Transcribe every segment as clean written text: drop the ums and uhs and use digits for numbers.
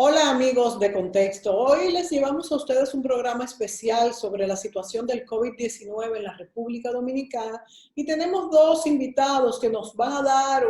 Hola amigos de Contexto. Hoy les llevamos a ustedes un programa especial sobre la situación del COVID-19 en la República Dominicana y tenemos dos invitados que nos van a dar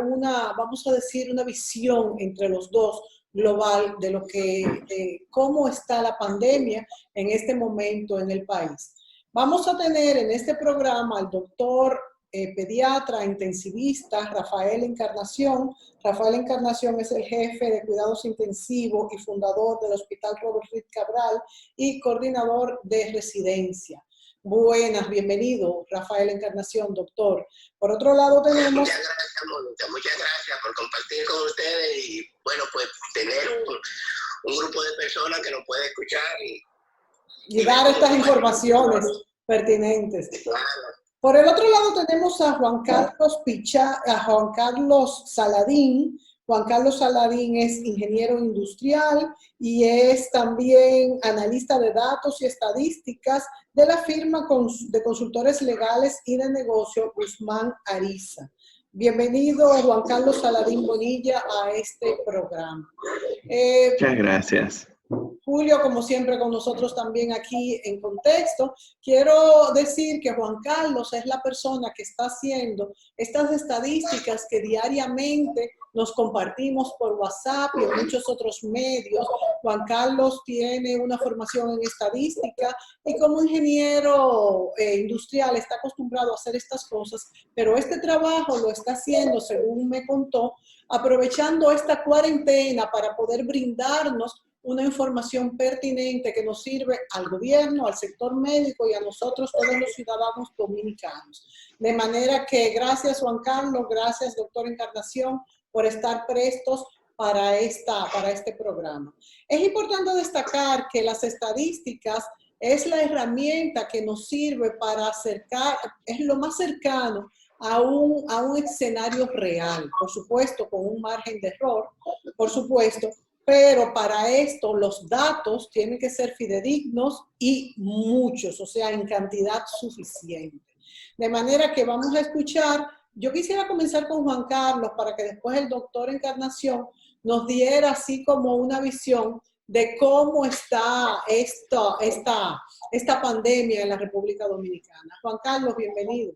vamos a decir, una visión entre los dos global de cómo está la pandemia en este momento en el país. Vamos a tener en este programa al doctor pediatra intensivista Rafael Encarnación. Rafael Encarnación es el jefe de cuidados intensivos y fundador del Hospital Robert Reed Cabral y coordinador de residencia. Buenas, bienvenido, Rafael Encarnación, doctor. Por otro lado tenemos... Muchas gracias, Mónica. Muchas gracias por compartir con ustedes y, bueno, pues tener un grupo de personas que nos puede escuchar y dar estas informaciones pertinentes. Claro. Por el otro lado tenemos a Juan Carlos Saladín. Juan Carlos Saladín es ingeniero industrial y es también analista de datos y estadísticas de la firma de consultores legales y de negocio Guzmán Ariza. Bienvenido, Juan Carlos Saladín Bonilla, a este programa. Muchas gracias. Julio, como siempre, con nosotros también aquí en Contexto. Quiero decir que Juan Carlos es la persona que está haciendo estas estadísticas que diariamente nos compartimos por WhatsApp y en muchos otros medios. Juan Carlos tiene una formación en estadística y como ingeniero industrial está acostumbrado a hacer estas cosas, pero este trabajo lo está haciendo, según me contó, aprovechando esta cuarentena para poder brindarnos una información pertinente que nos sirve al gobierno, al sector médico y a nosotros, todos los ciudadanos dominicanos. De manera que gracias, Juan Carlos, gracias, doctor Encarnación, por estar prestos para este programa. Es importante destacar que las estadísticas es la herramienta que nos sirve para acercar, es lo más cercano a un escenario real, por supuesto, con un margen de error, por supuesto, pero para esto los datos tienen que ser fidedignos y muchos, o sea, en cantidad suficiente. De manera que vamos a escuchar, yo quisiera comenzar con Juan Carlos para que después el doctor Encarnación nos diera así como una visión de cómo está esta pandemia en la República Dominicana. Juan Carlos, bienvenido.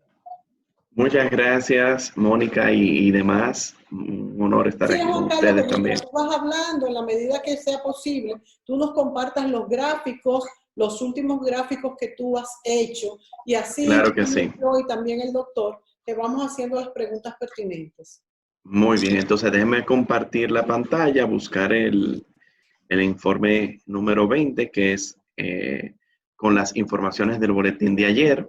Muchas gracias, Mónica y demás. Un honor estar aquí con ustedes también. Tú vas hablando, en la medida que sea posible, tú nos compartas los gráficos, los últimos gráficos que tú has hecho, y así claro que sí. Yo y también el doctor te vamos haciendo las preguntas pertinentes. Muy bien, entonces déjenme compartir la pantalla, buscar el informe número 20, que es con las informaciones del boletín de ayer.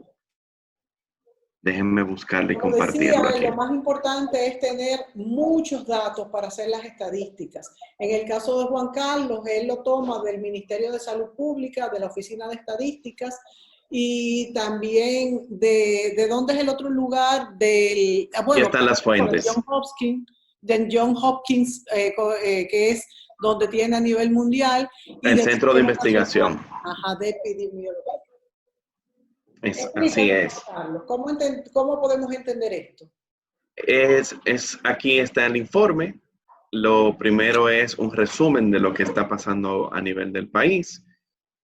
Déjenme buscarlo y compartirlo aquí. Lo más importante es tener muchos datos para hacer las estadísticas. En el caso de Juan Carlos, él lo toma del Ministerio de Salud Pública, de la Oficina de Estadísticas y también de ¿dónde es el otro lugar? Bueno, aquí están las fuentes. De John Hopkins, que es donde tiene a nivel mundial. Y el Centro de Investigación. Ajá, de epidemiología. Así es. ¿Cómo podemos entender esto? Aquí está el informe. Lo primero es un resumen de lo que está pasando a nivel del país,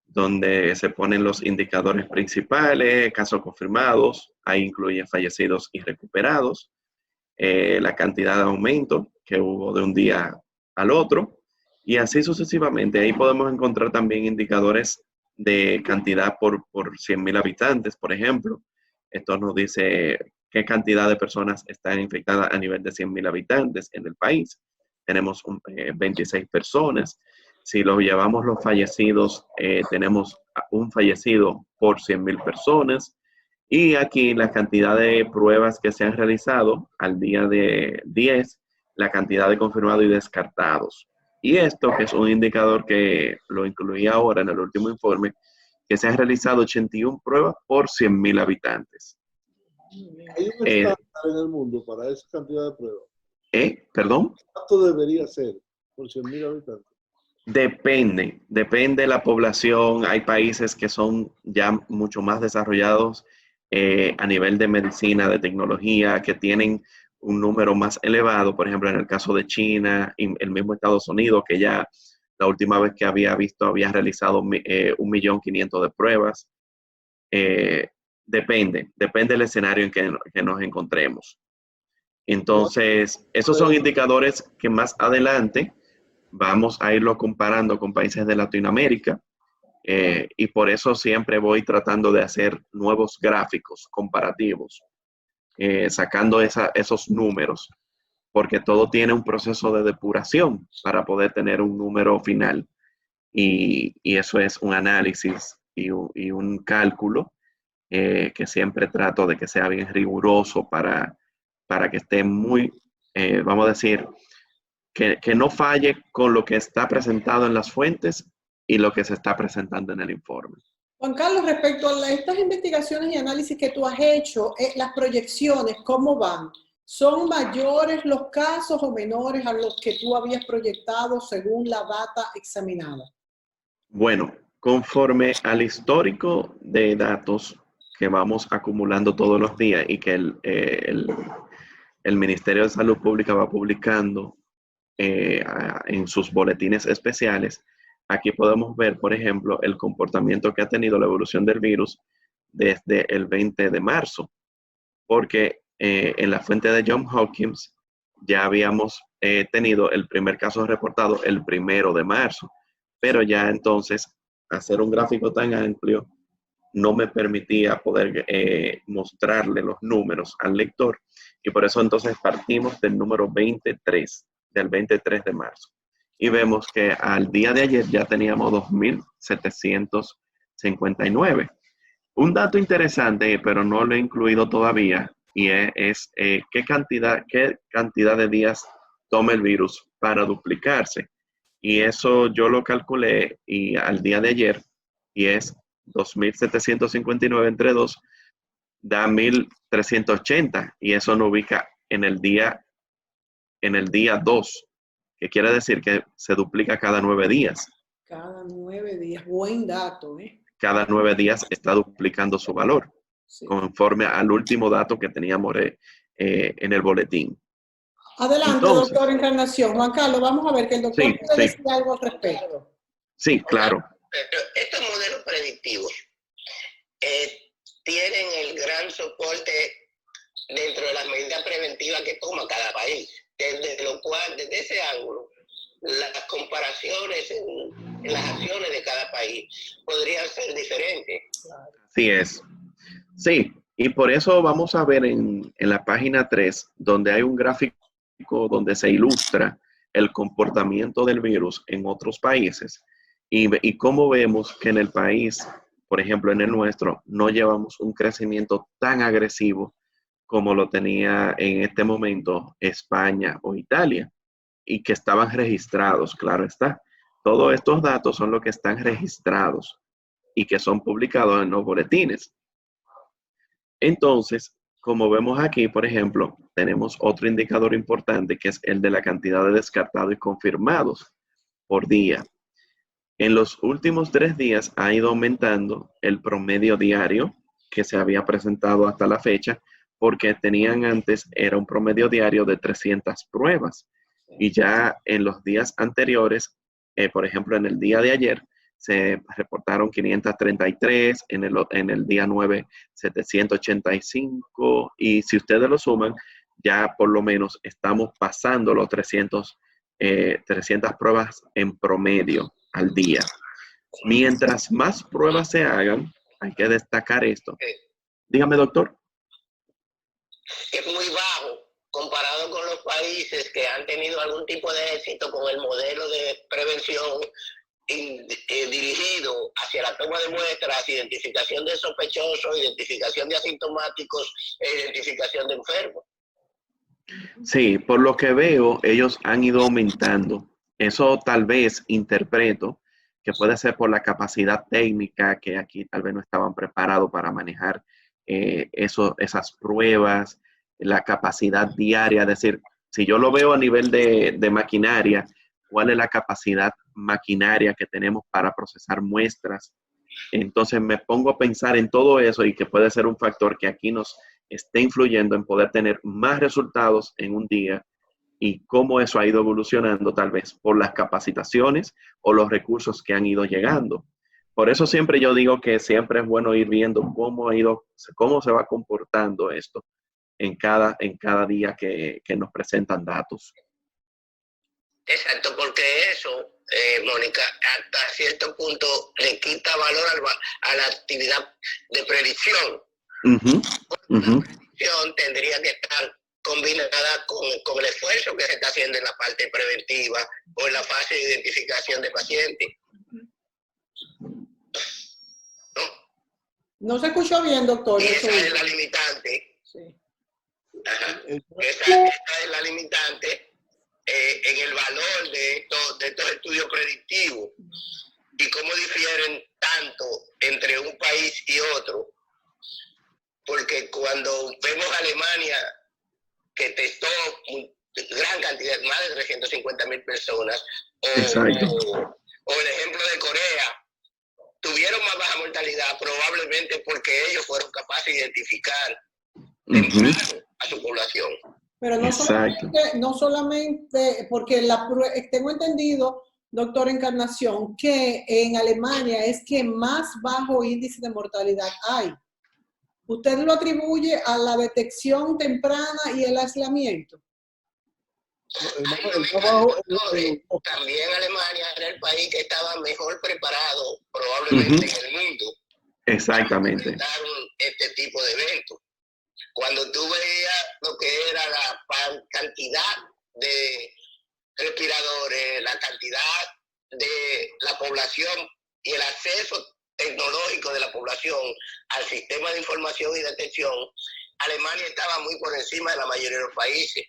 donde se ponen los indicadores principales, casos confirmados, ahí incluye fallecidos y recuperados, la cantidad de aumento que hubo de un día al otro, y así sucesivamente. Ahí podemos encontrar también indicadores de cantidad por 100,000 habitantes, por ejemplo. Esto nos dice qué cantidad de personas están infectadas a nivel de 100,000 habitantes en el país. Tenemos 26 personas. Si lo llevamos los fallecidos, tenemos un fallecido por 100,000 personas. Y aquí la cantidad de pruebas que se han realizado al día de 10, la cantidad de confirmados y descartados. Y esto, que es un indicador que lo incluí ahora en el último informe, que se han realizado 81 pruebas por 100,000 habitantes. ¿Hay un estándar en el mundo para esa cantidad de pruebas? ¿Perdón? ¿Cuánto debería ser por 100,000 habitantes? Depende de la población. Hay países que son ya mucho más desarrollados a nivel de medicina, de tecnología, que tienen un número más elevado. Por ejemplo, en el caso de China y el mismo Estados Unidos, que ya La última vez que había visto, había realizado 1.500.000 de pruebas. Depende del escenario en que nos encontremos. Entonces, esos son indicadores que más adelante vamos a irlo comparando con países de Latinoamérica, y por eso siempre voy tratando de hacer nuevos gráficos comparativos, sacando esos números, porque todo tiene un proceso de depuración para poder tener un número final, y eso es un análisis y un cálculo que siempre trato de que sea bien riguroso para que esté muy, vamos a decir, que no falle con lo que está presentado en las fuentes y lo que se está presentando en el informe. Juan Carlos, respecto a estas investigaciones y análisis que tú has hecho, las proyecciones, ¿cómo van? ¿Son mayores los casos o menores a los que tú habías proyectado según la data examinada? Bueno, conforme al histórico de datos que vamos acumulando todos los días y que el Ministerio de Salud Pública va publicando en sus boletines especiales, aquí podemos ver, por ejemplo, el comportamiento que ha tenido la evolución del virus desde el 20 de marzo, porque en la fuente de Johns Hopkins ya habíamos tenido el primer caso reportado el 1 de marzo, pero ya entonces hacer un gráfico tan amplio no me permitía poder mostrarle los números al lector, y por eso entonces partimos del número 23, del 23 de marzo. Y vemos que al día de ayer ya teníamos 2.759. Un dato interesante, pero no lo he incluido todavía, y es qué cantidad de días toma el virus para duplicarse. Y eso yo lo calculé y al día de ayer, y es 2.759 entre 2, da 1.380, y eso nos ubica en el día 2, que quiere decir que se duplica cada 9 días. Cada 9 días, buen dato, ¿eh? Cada 9 días está duplicando su valor, sí, conforme al último dato que teníamos en el boletín. Adelante, entonces, doctor Encarnación. Juan Carlos, vamos a ver que el doctor quiere decir algo al respecto. Sí, claro. Estos modelos predictivos tienen el gran soporte dentro de las medidas preventivas que toma cada país, desde lo cual, desde ese ángulo, las comparaciones en las acciones de cada país podrían ser diferentes. Así es. Sí, y por eso vamos a ver en la página 3, donde hay un gráfico donde se ilustra el comportamiento del virus en otros países, y cómo vemos que en el país, por ejemplo en el nuestro, no llevamos un crecimiento tan agresivo como lo tenía en este momento España o Italia, y que estaban registrados, claro está. Todos estos datos son los que están registrados y que son publicados en los boletines. Entonces, como vemos aquí, por ejemplo, tenemos otro indicador importante, que es el de la cantidad de descartados y confirmados por día. En los últimos 3 días ha ido aumentando el promedio diario que se había presentado hasta la fecha, porque tenían antes, era un promedio diario de 300 pruebas. Y ya en los días anteriores, por ejemplo, en el día de ayer, se reportaron 533, en el día 9, 785, y si ustedes lo suman, ya por lo menos estamos pasando los 300 pruebas en promedio al día. Mientras más pruebas se hagan, hay que destacar esto. Dígame, doctor. Es muy bajo comparado con los países que han tenido algún tipo de éxito con el modelo de prevención dirigido hacia la toma de muestras, identificación de sospechosos, identificación de asintomáticos e identificación de enfermos. Sí, por lo que veo, ellos han ido aumentando. Eso tal vez interpreto que puede ser por la capacidad técnica, que aquí tal vez no estaban preparados para manejar esas pruebas, la capacidad diaria. Es decir, si yo lo veo a nivel de maquinaria, ¿cuál es la capacidad maquinaria que tenemos para procesar muestras? Entonces me pongo a pensar en todo eso, y que puede ser un factor que aquí nos esté influyendo en poder tener más resultados en un día y cómo eso ha ido evolucionando tal vez por las capacitaciones o los recursos que han ido llegando. Por eso siempre yo digo que siempre es bueno ir viendo cómo se va comportando esto en cada día que nos presentan datos. Exacto, porque eso, Mónica, hasta cierto punto le quita valor a la actividad de predicción. La predicción tendría que estar combinada con el esfuerzo que se está haciendo en la parte preventiva o en la fase de identificación de pacientes. No se escuchó bien, doctor. Y esa es la limitante. Sí. Ajá. Esa es la limitante en el valor de estos estudios predictivos y cómo difieren tanto entre un país y otro. Porque cuando vemos a Alemania, que testó gran cantidad, más de 350,000 personas, o el ejemplo de Corea, tuvieron más baja mortalidad probablemente porque ellos fueron capaces de identificar temprano a su población. Pero no solamente porque tengo entendido, doctor Encarnación, que en Alemania es que más bajo índice de mortalidad hay. ¿Usted lo atribuye a la detección temprana y el aislamiento? También Alemania era el país que estaba mejor preparado probablemente en el mundo. Exactamente. Para este tipo de eventos. Cuando tú veías lo que era la cantidad de respiradores, la cantidad de la población y el acceso tecnológico de la población al sistema de información y detección, Alemania estaba muy por encima de la mayoría de los países.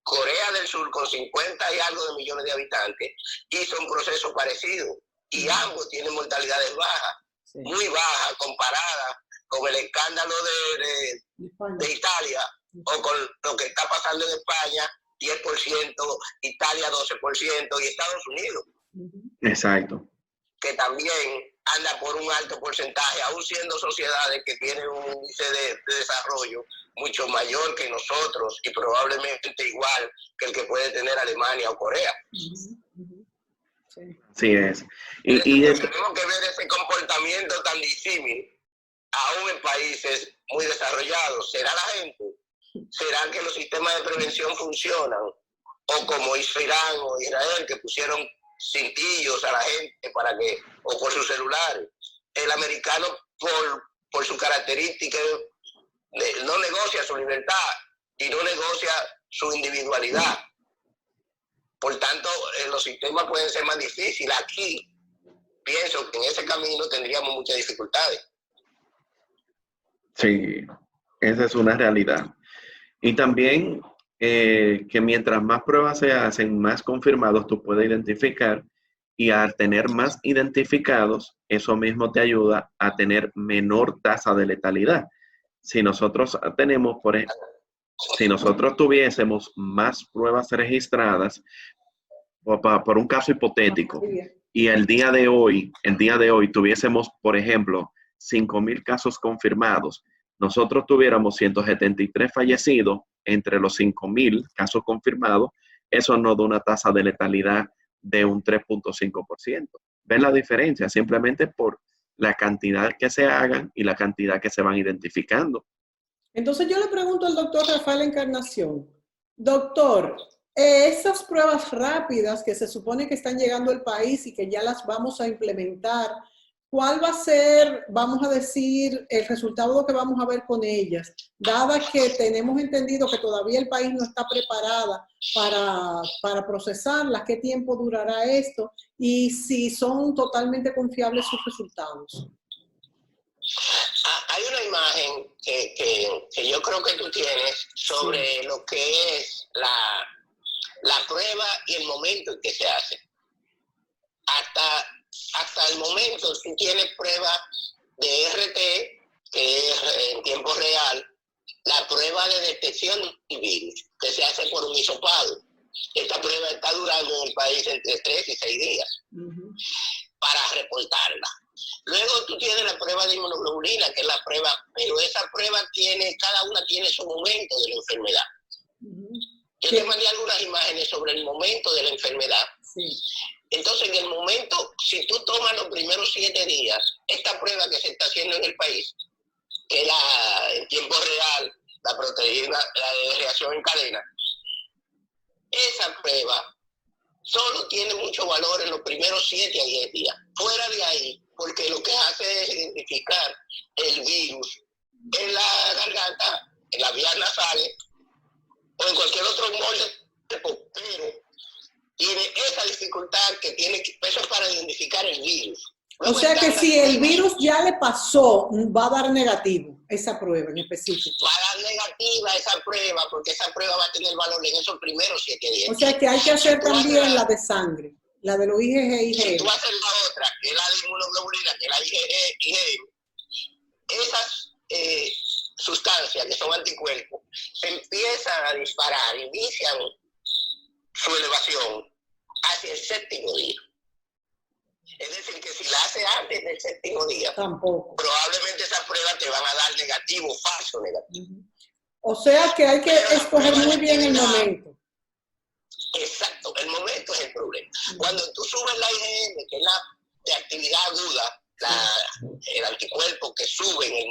Corea del Sur, con 50 y algo de millones de habitantes, hizo un proceso parecido y ambos tienen mortalidades bajas, muy bajas comparadas con el escándalo de Italia o con lo que está pasando en España, 10%, Italia 12% y Estados Unidos. Exacto. Que también anda por un alto porcentaje, aún siendo sociedades que tienen un índice de desarrollo mucho mayor que nosotros y probablemente igual que el que puede tener Alemania o Corea. Sí. Así es. Tenemos que ver ese comportamiento tan disímil aún en países muy desarrollados. ¿Será la gente? ¿Será que los sistemas de prevención funcionan? O como hizo Irán o Israel, que pusieron cintillos a la gente o por sus celulares. El americano, por su característica, no negocia su libertad y no negocia su individualidad. Por tanto, los sistemas pueden ser más difíciles. Aquí, pienso que en ese camino tendríamos muchas dificultades. Sí, esa es una realidad. Y también que mientras más pruebas se hacen, más confirmados tú puedes identificar, y al tener más identificados, eso mismo te ayuda a tener menor tasa de letalidad. Si nosotros tuviésemos más pruebas registradas, por un caso hipotético, y el día de hoy tuviésemos, por ejemplo, 5,000 casos confirmados, nosotros tuviéramos 173 fallecidos entre los 5,000 casos confirmados, eso nos da una tasa de letalidad de un 3.5%. ¿Ven la diferencia? Simplemente por la cantidad que se hagan y la cantidad que se van identificando. Entonces yo le pregunto al doctor Rafael Encarnación, doctor, esas pruebas rápidas que se supone que están llegando al país y que ya las vamos a implementar, ¿cuál va a ser, vamos a decir, el resultado que vamos a ver con ellas? Dada que tenemos entendido que todavía el país no está preparada para procesarlas, ¿qué tiempo durará esto? Y si son totalmente confiables sus resultados. Hay una imagen que yo creo que tú tienes sobre lo que es la prueba y el momento en que se hace. Hasta el momento tú tienes pruebas de RT, que es en tiempo real, la prueba de detección de virus, que se hace por un hisopado. Esta prueba está durando en el país entre 3 y 6 días para reportarla. Luego tú tienes la prueba de inmunoglobulina, que es la prueba, pero esa prueba cada una tiene su momento de la enfermedad. Yo te mandé algunas imágenes sobre el momento de la enfermedad. Sí. Entonces, en el momento, si tú tomas los primeros 7 días, esta prueba que se está haciendo en el país, que es en tiempo real, la proteína, la de reacción en cadena, esa prueba solo tiene mucho valor en los primeros 7 a 10 días. Fuera de ahí, porque lo que hace es identificar el virus en la garganta, en las vías nasales o en cualquier otro molde, pero tiene esa dificultad que tiene eso para identificar el virus. Luego, o sea que si el virus ya le pasó, va a dar negativo esa prueba en específico. Va a dar negativa esa prueba, porque esa prueba va a tener valor en esos primeros 7 días. O sea que hay que hacer también la de sangre, la de los IgG y IgM. Si tú haces la otra, que es la de inmunoglobulina, que es la IgG, IgM, esas sustancias que son anticuerpos se empiezan a disparar, inician su elevación hacia el 7º día. Es decir, que si la hace antes del 7º día, tampoco. Probablemente esas pruebas te van a dar negativo, falso negativo. O sea que hay que escoger muy bien el momento. Exacto, el momento es el problema. Cuando tú subes la IgM, que es la de actividad aguda, el anticuerpo que sube en el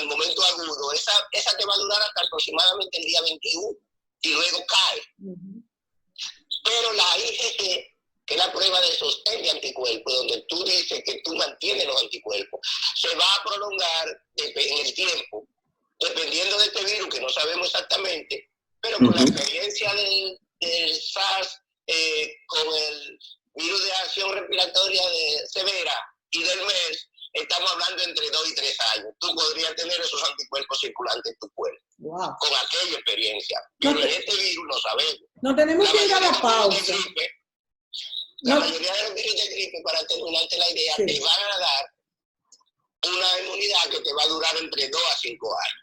momento agudo, esa te va a durar hasta aproximadamente el día 21 y luego cae. Pero la IgG, que es la prueba de sostén de anticuerpos, donde tú dices que tú mantienes los anticuerpos, se va a prolongar en el tiempo, dependiendo de este virus, que no sabemos exactamente, pero con la experiencia del SARS, con el virus de acción respiratoria severa y del MERS, estamos hablando entre 2 y 3 años. Tú podrías tener esos anticuerpos circulantes en tu cuerpo, con aquella experiencia. Pero en este virus no sabemos. No tenemos que ir a la pausa. La mayoría de los virus de gripe, para terminarte la idea, te van a dar una inmunidad que te va a durar entre 2 a 5 años.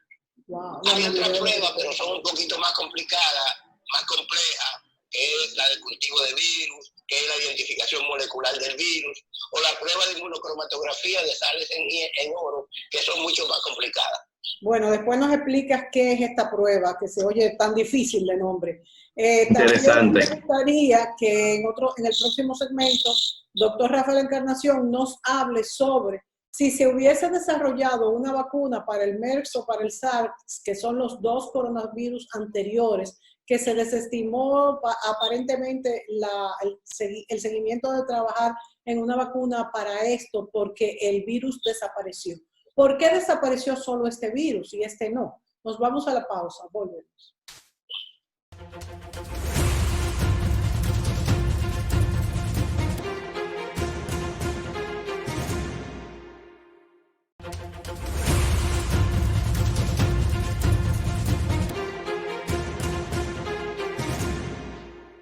Hay otras pruebas, pero son un poquito más complicadas, más complejas, que es la del cultivo de virus, que es la identificación molecular del virus, o la prueba de inmunocromatografía de sales en oro, que son mucho más complicadas. Bueno, después nos explicas qué es esta prueba, que se oye tan difícil de nombre. Interesante. También me gustaría que en el próximo segmento, doctor Rafael Encarnación nos hable sobre si se hubiese desarrollado una vacuna para el MERS o para el SARS, que son los 2 coronavirus anteriores, que se desestimó aparentemente el seguimiento de trabajar en una vacuna para esto porque el virus desapareció. ¿Por qué desapareció solo este virus y este no? Nos vamos a la pausa, volvemos.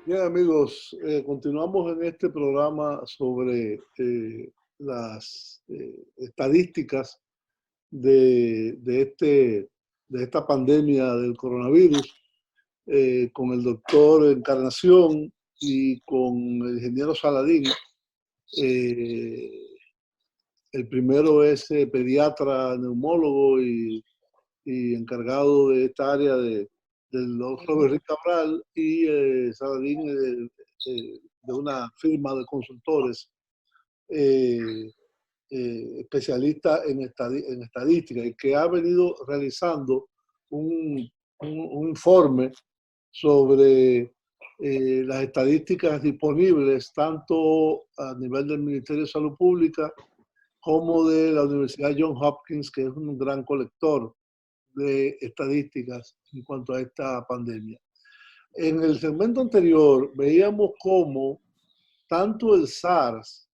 Bien, amigos, continuamos en este programa sobre las estadísticas de esta pandemia del coronavirus con el doctor Encarnación y con el ingeniero Saladín. El primero es pediatra, neumólogo y encargado de esta área del doctor Rick Cabral, y Saladín de una firma de consultores especialista en estadística, y que ha venido realizando un informe sobre las estadísticas disponibles tanto a nivel del Ministerio de Salud Pública como de la Universidad Johns Hopkins, que es un gran colector de estadísticas en cuanto a esta pandemia. En el segmento anterior veíamos cómo tanto el SARS,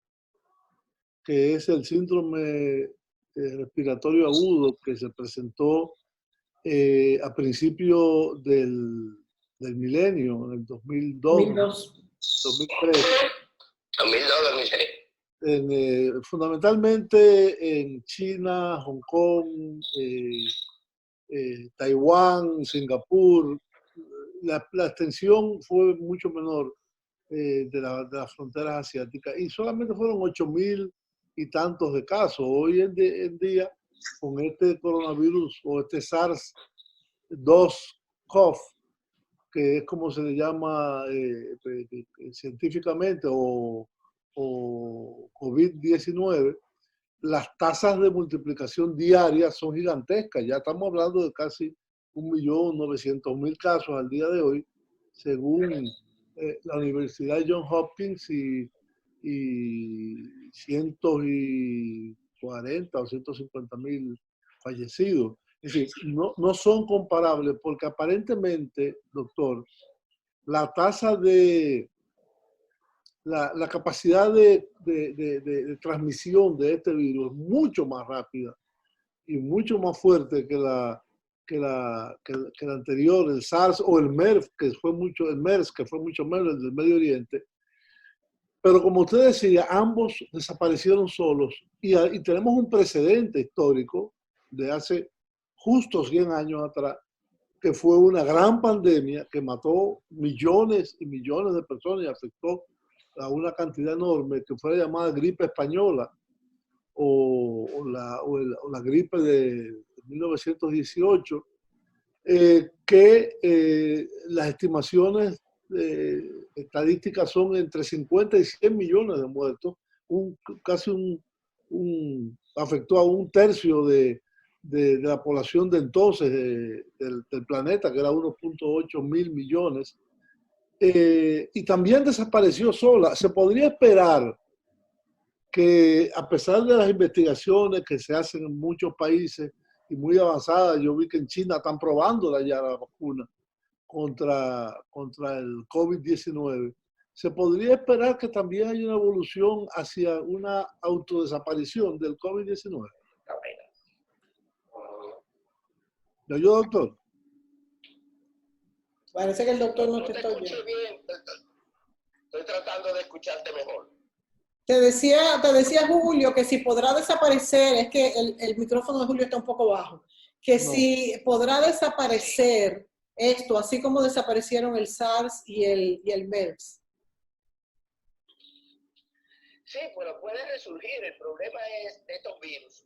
que es el síndrome respiratorio agudo que se presentó a principio del milenio, en el 2002, 2003. 2002-2003. Fundamentalmente en China, Hong Kong, Taiwán, Singapur. La extensión fue mucho menor de las fronteras asiáticas, y solamente fueron 8.000 y tantos de casos. Hoy en día, con este coronavirus o este SARS-2-CoV, que es como se le llama científicamente, o COVID-19, las tasas de multiplicación diaria son gigantescas. Ya estamos hablando de casi 1.900.000 casos al día de hoy, según la Universidad de Johns Hopkins, y 140 o 150.000 fallecidos. Es decir, no son comparables porque aparentemente, doctor, la tasa de la capacidad de transmisión de este virus es mucho más rápida y mucho más fuerte que la anterior, el SARS o el MERS, que fue mucho menos el del Medio Oriente. Pero como usted decía, ambos desaparecieron solos y tenemos un precedente histórico de hace justo 100 años atrás, que fue una gran pandemia que mató millones y millones de personas y afectó a una cantidad enorme, que fue la llamada gripe española o la gripe de 1918, que las estimaciones estadísticas son entre 50 y 100 millones de muertos, afectó a un tercio de la población de entonces del planeta, que era 1.8 mil millones, y también desapareció sola. Se podría esperar que, a pesar de las investigaciones que se hacen en muchos países y muy avanzadas, yo vi que en China están probando ya la vacuna contra el COVID-19, se podría esperar que también haya una evolución hacia una autodesaparición del COVID-19. ¿Me oyó, doctor? Parece que el doctor no te te está escucho oyendo. bien, estoy tratando de escucharte mejor. Te decía Julio que si podrá desaparecer, es que el micrófono de Julio está un poco bajo, que si podrá desaparecer esto, así como desaparecieron el SARS y el MERS. Sí, bueno, puede resurgir. El problema es de estos virus,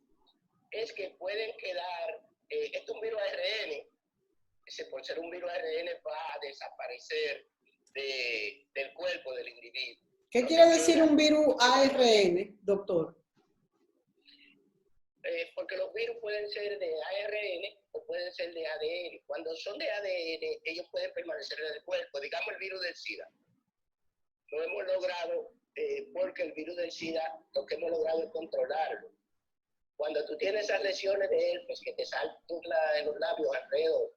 es que pueden quedar, esto es un virus ARN, por ser un virus ARN va a desaparecer del cuerpo del individuo. ¿Qué quiere decir un virus ARN, doctor? Porque los virus pueden ser de ARN o pueden ser de ADN. Cuando son de ADN, ellos pueden permanecer en el cuerpo. Digamos el virus del SIDA. Lo hemos logrado porque el virus del SIDA, lo que hemos logrado es controlarlo. Cuando tú tienes esas lesiones de herpes que te saltan en los labios alrededor,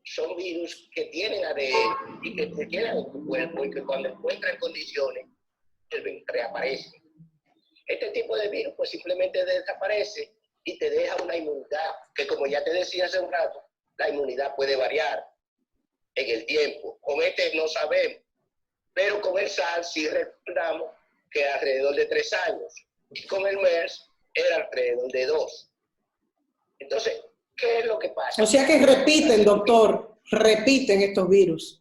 son virus que tienen ADN y que te quedan en tu cuerpo y que cuando encuentran condiciones, reaparecen. Este tipo de virus pues simplemente desaparece y te deja una inmunidad, que como ya te decía hace un rato, la inmunidad puede variar en el tiempo. Con este no sabemos, pero con el SARS sí recordamos que alrededor de 3 años, y con el MERS era alrededor de 2. Entonces, ¿qué es lo que pasa? O sea que repiten, doctor, repiten estos virus.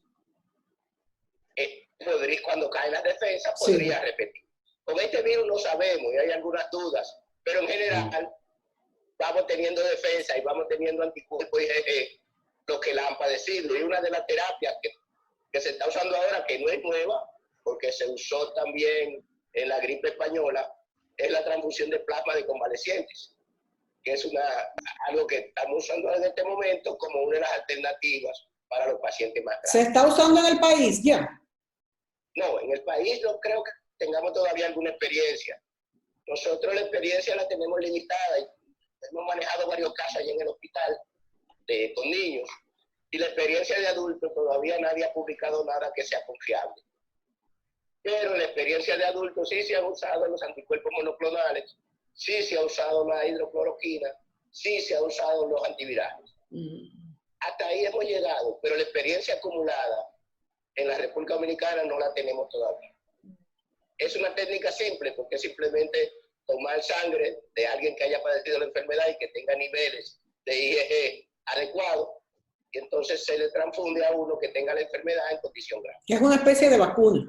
Cuando caen las defensas, podría repetir. Con este virus no sabemos y hay algunas dudas, pero en general vamos teniendo defensa y vamos teniendo anticuerpos y lo que la han padecido. Y una de las terapias que se está usando ahora, que no es nueva, porque se usó también en la gripe española, es la transfusión de plasma de convalecientes, que es algo que estamos usando en este momento como una de las alternativas para los pacientes más graves. ¿Se está usando en el país ya? No, en el país no creo que tengamos todavía alguna experiencia. Nosotros la experiencia la tenemos limitada y hemos manejado varios casos allá en el hospital con niños, y la experiencia de adultos todavía nadie ha publicado nada que sea confiable. Pero en la experiencia de adultos sí se han usado los anticuerpos monoclonales, sí se ha usado la hidrocloroquina, sí se ha usado los antivirales. Hasta ahí hemos llegado, pero la experiencia acumulada en la República Dominicana no la tenemos todavía. Es una técnica simple, porque es simplemente tomar sangre de alguien que haya padecido la enfermedad y que tenga niveles de IgG adecuados, y entonces se le transfunde a uno que tenga la enfermedad en condición grave. Es una especie de vacuna.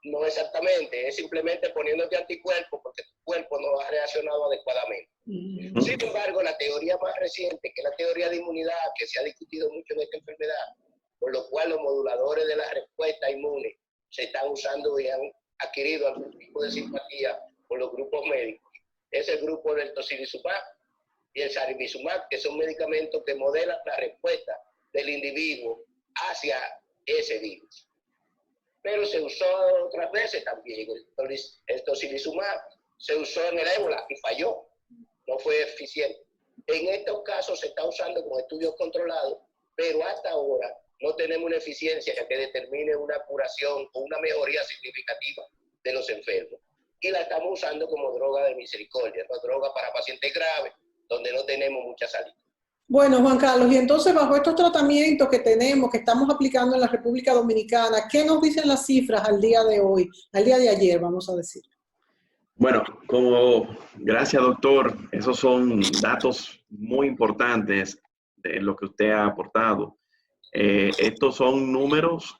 No exactamente, es simplemente poniéndote anticuerpos porque tu cuerpo no ha reaccionado adecuadamente. Sin embargo, la teoría más reciente, que es la teoría de inmunidad, que se ha discutido mucho en esta enfermedad, por lo cual los moduladores de la respuesta inmune se están usando y han adquirido algún tipo de simpatía por los grupos médicos. Es el grupo del tocilizumab y el sarilizumab, que son medicamentos que modelan la respuesta del individuo hacia ese virus. Pero se usó otras veces también. El tocilizumab se usó en el ébola y falló, no fue eficiente. En estos casos se está usando con estudios controlados, pero hasta ahora no tenemos una eficiencia que determine una curación o una mejoría significativa de los enfermos. Y la estamos usando como droga de misericordia, no droga para pacientes graves, donde no tenemos mucha salida. Bueno, Juan Carlos, y entonces bajo estos tratamientos que tenemos, que estamos aplicando en la República Dominicana, ¿qué nos dicen las cifras al día de hoy, al día de ayer, vamos a decir? Bueno, gracias doctor, esos son datos muy importantes de lo que usted ha aportado. Estos son números,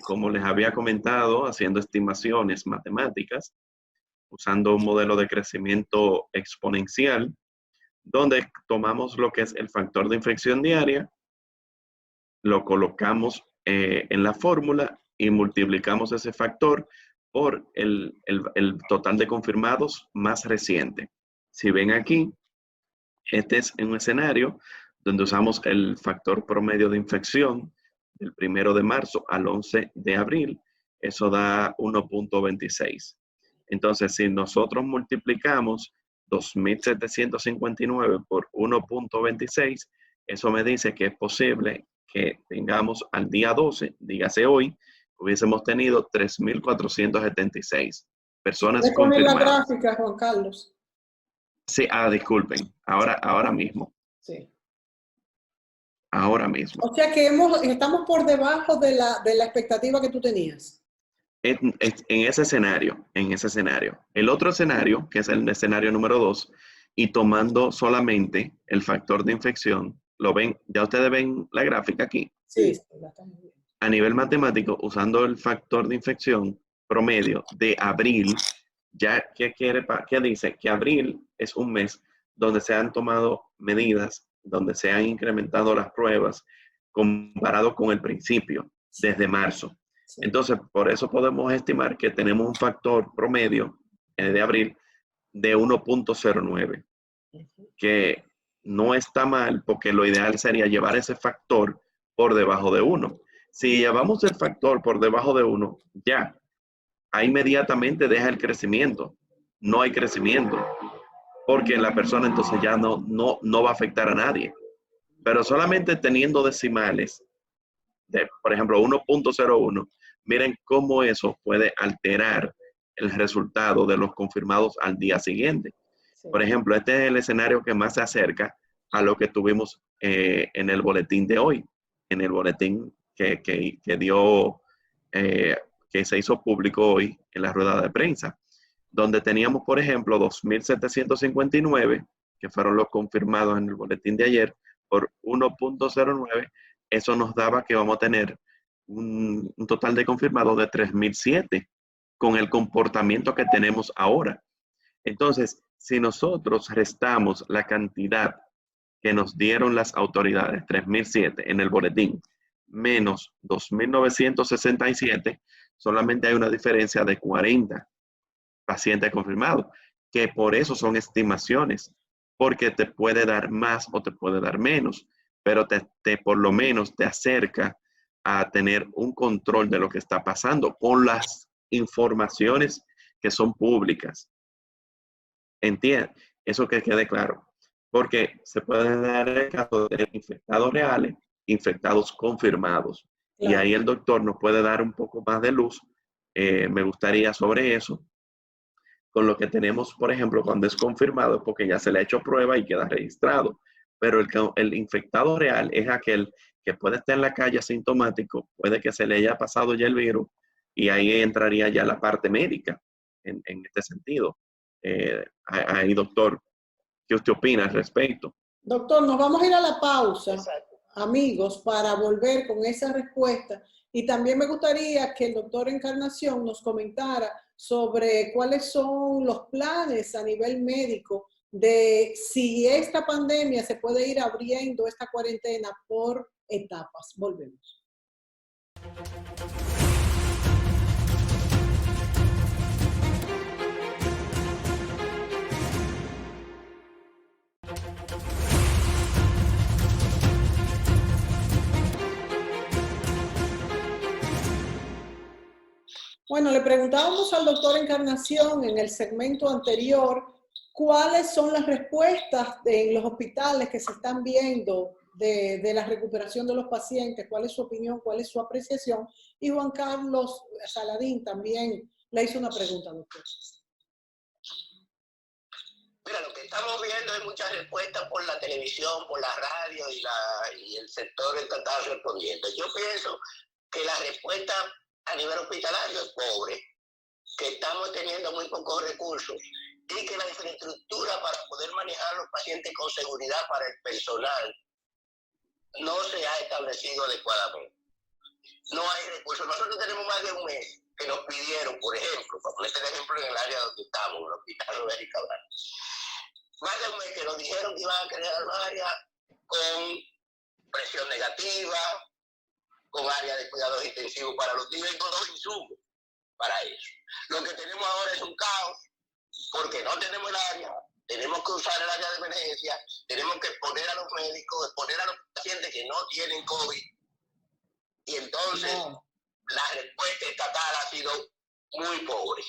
como les había comentado, haciendo estimaciones matemáticas, usando un modelo de crecimiento exponencial, donde tomamos lo que es el factor de infección diaria, lo colocamos en la fórmula y multiplicamos ese factor por el total de confirmados más reciente. Si ven aquí, este es un escenario donde usamos el factor promedio de infección del 1 de marzo al 11 de abril. Eso da 1.26. Entonces, si nosotros multiplicamos 2.759 por 1.26, eso me dice que es posible que tengamos al día 12, dígase hoy, hubiésemos tenido 3.476 personas confirmadas. ¿Puedes poner la gráfica, Juan Carlos? Sí, disculpen, ahora mismo. Sí. Ahora mismo. O sea que estamos por debajo de la expectativa que tú tenías. En ese escenario. El otro escenario, que es el escenario número 2, y tomando solamente el factor de infección, ¿lo ven? ¿Ya ustedes ven la gráfica aquí? Sí, la estamos viendo. A nivel matemático, usando el factor de infección promedio de abril, ya ¿qué dice? Que abril es un mes donde se han tomado medidas, donde se han incrementado las pruebas comparado con el principio, desde marzo. Sí. Entonces, por eso podemos estimar que tenemos un factor promedio de abril de 1.09, que no está mal porque lo ideal sería llevar ese factor por debajo de 1. Si llevamos el factor por debajo de 1, ya, ahí inmediatamente deja el crecimiento. No hay crecimiento, porque la persona entonces ya no va a afectar a nadie. Pero solamente teniendo decimales, de, por ejemplo, 1.01, miren cómo eso puede alterar el resultado de los confirmados al día siguiente. Sí. Por ejemplo, este es el escenario que más se acerca a lo que tuvimos en el boletín de hoy, en el boletín que se hizo público hoy en la rueda de prensa, donde teníamos, por ejemplo, 2.759, que fueron los confirmados en el boletín de ayer, por 1.09, eso nos daba que vamos a tener un total de confirmados de 3.007, con el comportamiento que tenemos ahora. Entonces, si nosotros restamos la cantidad que nos dieron las autoridades, 3.007 en el boletín, menos 2.967, solamente hay una diferencia de 40 pacientes confirmados, que por eso son estimaciones, porque te puede dar más o te puede dar menos, pero por lo menos te acerca a tener un control de lo que está pasando con las informaciones que son públicas. ¿Entiendes? Eso que quede claro. Porque se puede dar el caso de infectados reales, infectados confirmados. Claro. Y ahí el doctor nos puede dar un poco más de luz. Me gustaría sobre eso. Con lo que tenemos, por ejemplo, cuando es confirmado, porque ya se le ha hecho prueba y queda registrado. Pero el infectado real es aquel que puede estar en la calle asintomático, puede que se le haya pasado ya el virus, y ahí entraría ya la parte médica en este sentido. Ahí, doctor, ¿qué usted opina al respecto? Doctor, nos vamos a ir a la pausa, amigos, para volver con esa respuesta. Y también me gustaría que el doctor Encarnación nos comentara sobre cuáles son los planes a nivel médico de si esta pandemia se puede ir abriendo esta cuarentena por etapas. Volvemos. Bueno, le preguntábamos al doctor Encarnación en el segmento anterior cuáles son las respuestas en los hospitales que se están viendo de la recuperación de los pacientes, cuál es su opinión, cuál es su apreciación. Y Juan Carlos Saladín también le hizo una pregunta, doctor. Mira, lo que estamos viendo es muchas respuestas por la televisión, por la radio y el sector estatal respondiendo. Yo pienso que la respuesta a nivel hospitalario es pobre, que estamos teniendo muy pocos recursos y que la infraestructura para poder manejar a los pacientes con seguridad para el personal no se ha establecido adecuadamente. No hay recursos. Nosotros tenemos más de un mes que nos pidieron, por ejemplo, para poner el ejemplo en el área donde estamos, en el hospital Roberto Cabral, más de un mes que nos dijeron que iban a crear un área con presión negativa, con área de cuidados intensivos para los niños y con los insumos para eso. Lo que tenemos ahora es un caos, porque no tenemos el área, tenemos que usar el área de emergencia, tenemos que exponer a los médicos, exponer a los pacientes que no tienen COVID, y entonces la respuesta estatal ha sido muy pobre.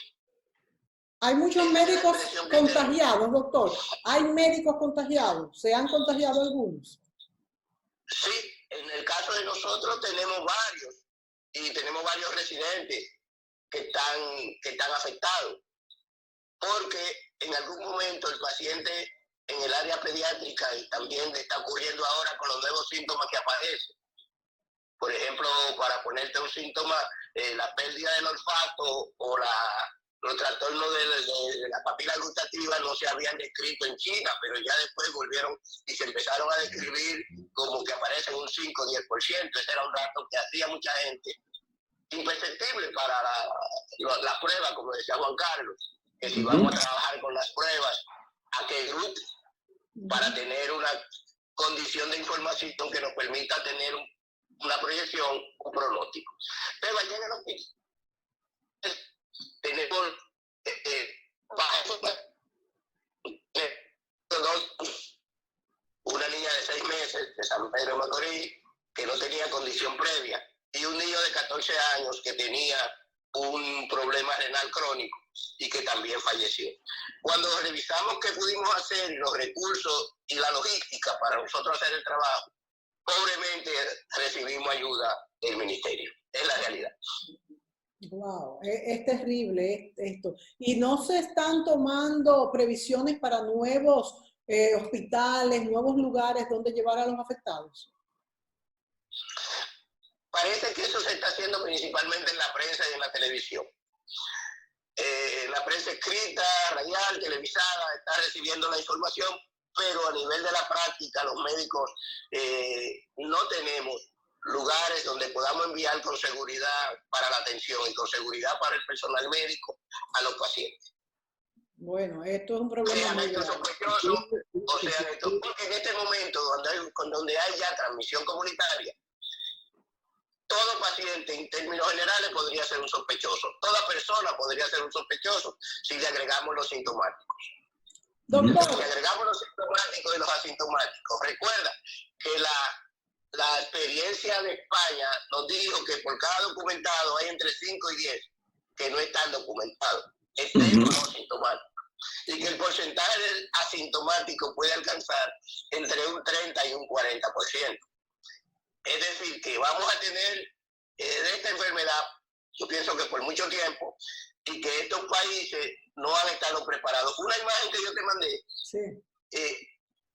Hay muchos médicos contagiados, doctor. Hay médicos contagiados. ¿Se han contagiado algunos? Sí, en el caso de nosotros tenemos varios, y tenemos varios residentes que están afectados, porque en algún momento el paciente en el área pediátrica y también está ocurriendo ahora con los nuevos síntomas que aparecen. Por ejemplo, para ponerte un síntoma, la pérdida del olfato o los trastornos de la papila gustativa no se habían descrito en China, pero ya después volvieron y se empezaron a describir como que aparecen un 5 o 10%. Ese era un dato que hacía mucha gente imperceptible para la prueba, como decía Juan Carlos, que si vamos a trabajar con las pruebas, a qué grupo, para tener una condición de información que nos permita tener una proyección, un pronóstico. Pero allá en el hospital tenemos una niña de 6 meses de San Pedro de Macorís que no tenía condición previa y un niño de 14 años que tenía un problema renal crónico y que también falleció. Cuando revisamos qué pudimos hacer, los recursos y la logística para nosotros hacer el trabajo, pobremente recibimos ayuda del ministerio. Es la realidad. Wow, es terrible esto. ¿Y no se están tomando previsiones para nuevos hospitales, nuevos lugares donde llevar a los afectados? Parece que eso se está haciendo principalmente en la prensa y en la televisión. La prensa escrita, radial, televisada, está recibiendo la información, pero a nivel de la práctica, los médicos no tenemos lugares donde podamos enviar con seguridad para la atención y con seguridad para el personal médico a los pacientes. Bueno, esto es un problema muy grave. O sea, porque en este momento, donde hay ya transmisión comunitaria, todo paciente en términos generales podría ser un sospechoso. Toda persona podría ser un sospechoso si le agregamos los sintomáticos. Doctor. Si le agregamos los sintomáticos y los asintomáticos. Recuerda que la experiencia de España nos dijo que por cada documentado hay entre 5 y 10 que no están documentados, excepto los asintomáticos. Y que el porcentaje del asintomático puede alcanzar entre un 30 y un 40%. Es decir, que vamos a tener de esta enfermedad, yo pienso que por mucho tiempo, y que estos países no han estado preparados. Una imagen que yo te mandé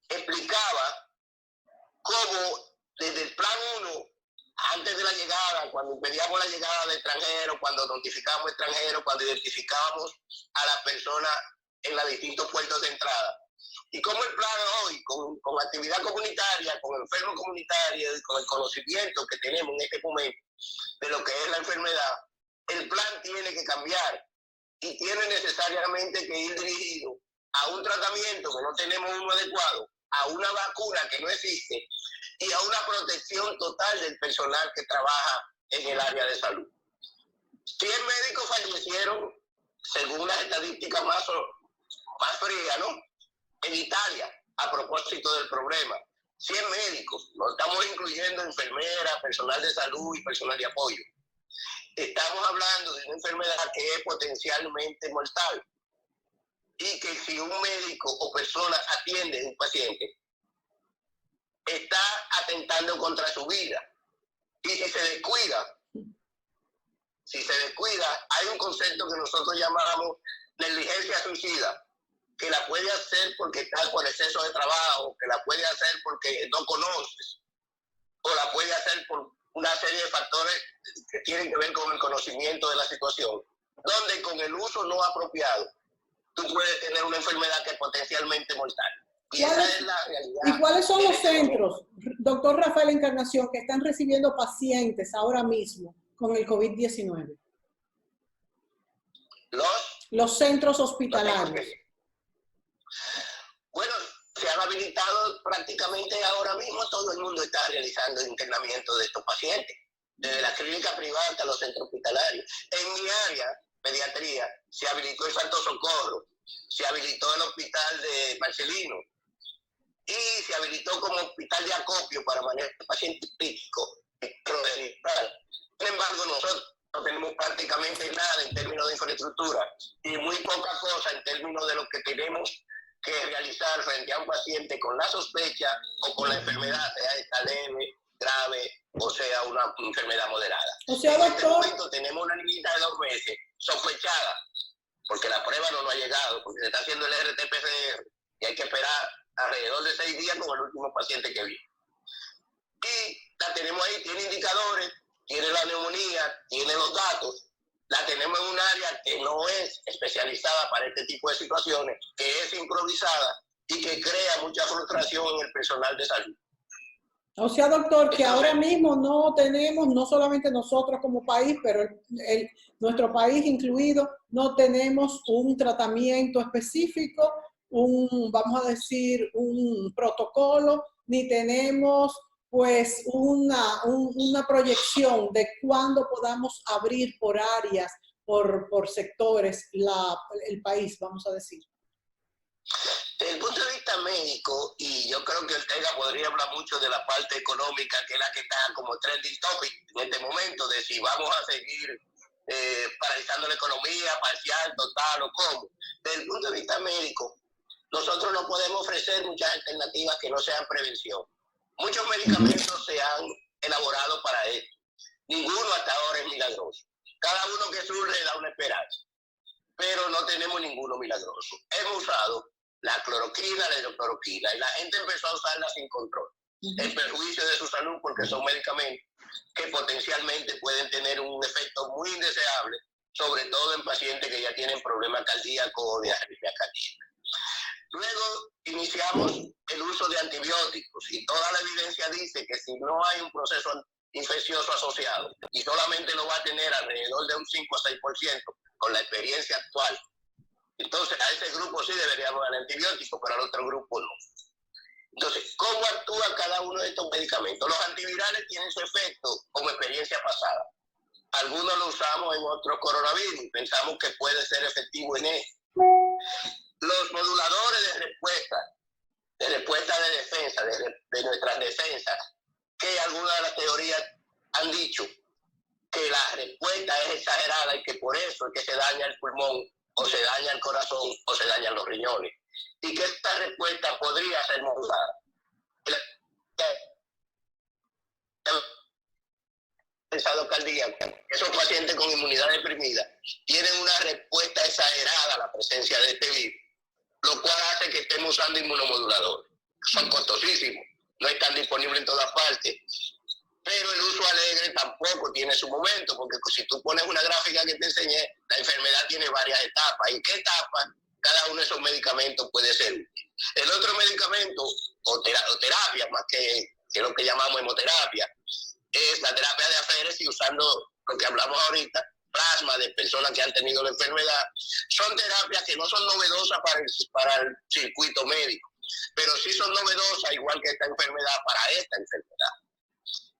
explicaba cómo desde el plan 1, antes de la llegada, cuando impedíamos la llegada de extranjeros, cuando notificábamos extranjeros, cuando identificábamos a las personas en los distintos puertos de entrada. Y como el plan hoy, con actividad comunitaria, con enfermos comunitarios, con el conocimiento que tenemos en este momento de lo que es la enfermedad, el plan tiene que cambiar y tiene necesariamente que ir dirigido a un tratamiento que no tenemos uno adecuado, a una vacuna que no existe y a una protección total del personal que trabaja en el área de salud. 100 médicos fallecieron, según las estadísticas más frías, ¿no? En Italia, a propósito del problema. 100 médicos, no estamos incluyendo enfermeras, personal de salud y personal de apoyo. Estamos hablando de una enfermedad que es potencialmente mortal y que si un médico o persona atiende a un paciente, está atentando contra su vida. Y si se descuida, hay un concepto que nosotros llamamos negligencia suicida, que la puede hacer porque está por exceso de trabajo, que la puede hacer porque no conoces, o la puede hacer por una serie de factores que tienen que ver con el conocimiento de la situación, donde con el uso no apropiado, tú puedes tener una enfermedad que es potencialmente mortal. Y esa es la realidad. ¿Y cuáles son los centros, doctor Rafael Encarnación, que están recibiendo pacientes ahora mismo con el COVID-19? Los centros hospitalarios. Bueno, se han habilitado prácticamente ahora mismo, todo el mundo está realizando el internamiento de estos pacientes, desde la clínica privada hasta los centros hospitalarios. En mi área, pediatría, se habilitó el Santo Socorro, se habilitó el hospital de Marcelino y se habilitó como hospital de acopio para manejo de pacientes críticos. Sin embargo, nosotros no tenemos prácticamente nada en términos de infraestructura y muy poca cosa en términos de lo que tenemos que realizar frente a un paciente con la sospecha o con la enfermedad, sea esta leve, grave o sea una enfermedad moderada. O sea, en doctor, este momento tenemos una niñita de 2 meses sospechada, porque la prueba no ha llegado, porque se está haciendo el RT-PCR y hay que esperar alrededor de 6 días con el último paciente que vi. Y la tenemos ahí, tiene indicadores, tiene la neumonía, tiene los datos. La tenemos en un área que no es especializada para este tipo de situaciones, que es improvisada y que crea mucha frustración en el personal de salud. o sea, doctor, que ahora mismo no tenemos, no solamente nosotros como país, pero nuestro país incluido, no tenemos un tratamiento específico, vamos a decir, un protocolo, ni tenemos pues una proyección de cuándo podamos abrir por áreas, por sectores, el país, vamos a decir. Desde el punto de vista médico, y yo creo que Ortega podría hablar mucho de la parte económica, que es la que está como trending topic en este momento, de si vamos a seguir paralizando la economía, parcial, total o cómo. Desde el punto de vista médico, nosotros no podemos ofrecer muchas alternativas que no sean prevención. Muchos medicamentos se han elaborado para esto. Ninguno hasta ahora es milagroso. Cada uno que surge da una esperanza, pero no tenemos ninguno milagroso. Hemos usado la cloroquina, la hidrocloroquina, y la gente empezó a usarla sin control, en perjuicio de su salud, porque son medicamentos que potencialmente pueden tener un efecto muy indeseable, sobre todo en pacientes que ya tienen problemas cardíacos o de arritmia cardíaca. Luego iniciamos el uso de antibióticos y toda la evidencia dice que si no hay un proceso infeccioso asociado y solamente lo va a tener alrededor de un 5 a 6% con la experiencia actual, entonces a ese grupo sí deberíamos dar antibióticos, pero al otro grupo no. Entonces, ¿cómo actúa cada uno de estos medicamentos? Los antivirales tienen su efecto como experiencia pasada. Algunos lo usamos en otros coronavirus, pensamos que puede ser efectivo en este. Los moduladores de respuesta de defensa, de nuestras defensas, que algunas de las teorías han dicho que la respuesta es exagerada y que por eso es que se daña el pulmón, o se daña el corazón, o se dañan los riñones. Y que esta respuesta podría ser modulada. Pensado cardíaco, esos pacientes con inmunidad deprimida tienen una respuesta exagerada a la presencia de este virus, lo cual hace que estemos usando inmunomoduladores. Son costosísimos, no están disponibles en todas partes, pero el uso alegre tampoco tiene su momento, porque si tú pones una gráfica que te enseñé, la enfermedad tiene varias etapas. ¿En qué etapa cada uno de esos medicamentos puede ser útil? El otro medicamento, o terapia, más que lo que llamamos hemoterapia, es la terapia de aféresis, usando lo que hablamos ahorita, plasma de personas que han tenido la enfermedad. Son terapias que no son novedosas para el circuito médico, pero sí son novedosas, igual que esta enfermedad, para esta enfermedad.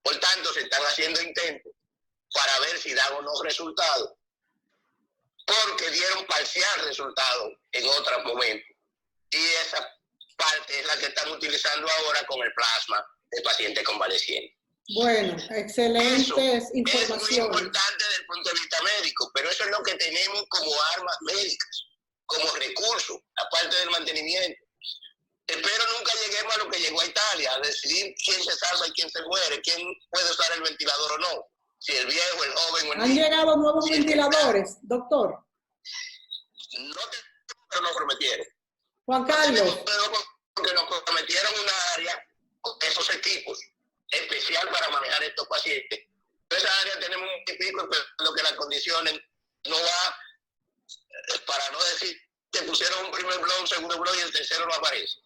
Por tanto, se están haciendo intentos para ver si dan o no resultados, porque dieron parcial resultado en otros momentos. Y esa parte es la que están utilizando ahora con el plasma del paciente convaleciente. Bueno, excelentes informaciones. Es muy importante desde el punto de vista médico, pero eso es lo que tenemos como armas médicas, como recursos, aparte del mantenimiento. Espero nunca lleguemos a lo que llegó a Italia, a decidir quién se salva y quién se muere, quién puede usar el ventilador o no, si el viejo, el joven o el niño. ¿Han llegado nuevos ventiladores, doctor? No pero nos prometieron. Juan Carlos. Porque nos prometieron una área con esos equipos especial para manejar estos pacientes. En esa área tenemos un típico, pero que las condiciones no va, para no decir que pusieron un primer blog, un segundo blog y el tercero no aparece.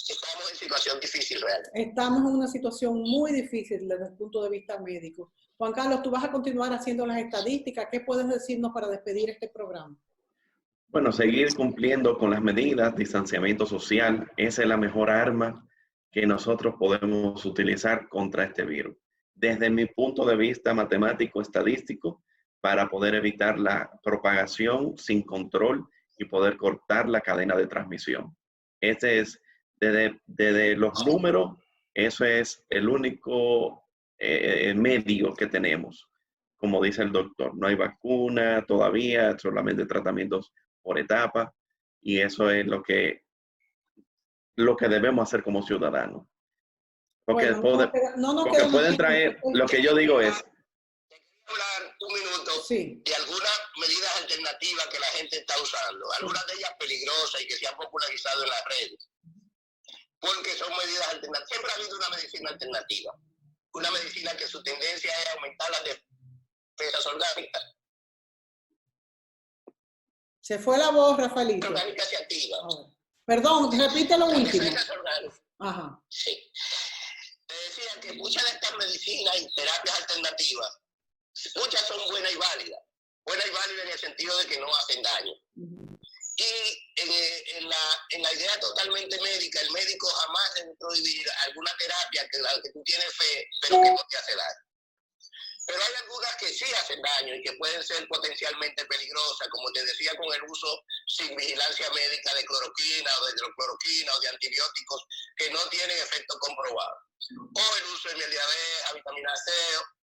Estamos en situación difícil real. Estamos en una situación muy difícil desde el punto de vista médico. Juan Carlos, tú vas a continuar haciendo las estadísticas. ¿Qué puedes decirnos para despedir este programa? Bueno, seguir cumpliendo con las medidas, distanciamiento social, esa es la mejor arma que nosotros podemos utilizar contra este virus. Desde mi punto de vista matemático, estadístico, para poder evitar la propagación sin control y poder cortar la cadena de transmisión. Este es, desde los números, eso es el único medio que tenemos. Como dice el doctor, no hay vacuna todavía, solamente tratamientos por etapa, y eso es lo que debemos hacer como ciudadanos. Porque, bueno, porque pueden traer, lo que yo digo es... Hablar un minuto sí. de algunas medidas alternativas que la gente está usando, algunas de ellas peligrosas y que se han popularizado en las redes, porque son medidas alternativas. Siempre ha habido una medicina alternativa, una medicina que su tendencia es aumentar las defensas orgánicas. Se fue la voz, Rafaelito. Orgánica se activa. Perdón, repite lo último. Ajá. Sí. Te decía que muchas de estas medicinas y terapias alternativas, muchas son buenas y válidas. Buenas y válidas en el sentido de que no hacen daño. Y en la idea totalmente médica, el médico jamás debe prohibir alguna terapia que tú tienes fe, pero que no te hace daño. Pero hay algunas que sí hacen daño y que pueden ser potencialmente peligrosas, como te decía, con el uso sin vigilancia médica de cloroquina o de hidrocloroquina o de antibióticos que no tienen efecto comprobado. O el uso de miel de abeja, vitamina C,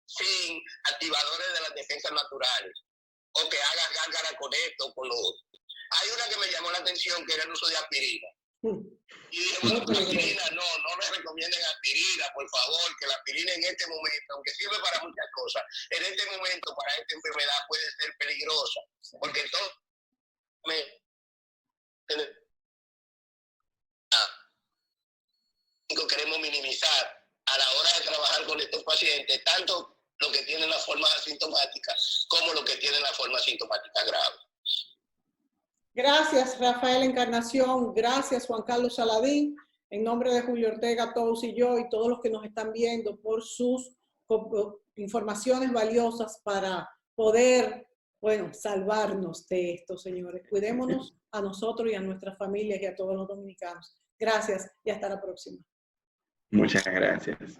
zinc, activadores de las defensas naturales. O que hagas gárgara con esto o con lo otro. Hay una que me llamó la atención, que era el uso de aspirina. Y dije, bueno, aspirina, no le recomienden aspirina, por favor, que la aspirina en este momento, aunque sirve para muchas cosas, en este momento para esta enfermedad puede ser peligrosa, porque entonces queremos minimizar a la hora de trabajar con estos pacientes, tanto lo que tienen la forma asintomática como lo que tienen la forma asintomática grave. Gracias, Rafael Encarnación. Gracias, Juan Carlos Saladín. En nombre de Julio Ortega, todos y yo, y todos los que nos están viendo, por sus informaciones valiosas para poder, bueno, salvarnos de esto, señores. Cuidémonos a nosotros y a nuestras familias y a todos los dominicanos. Gracias y hasta la próxima. Muchas gracias.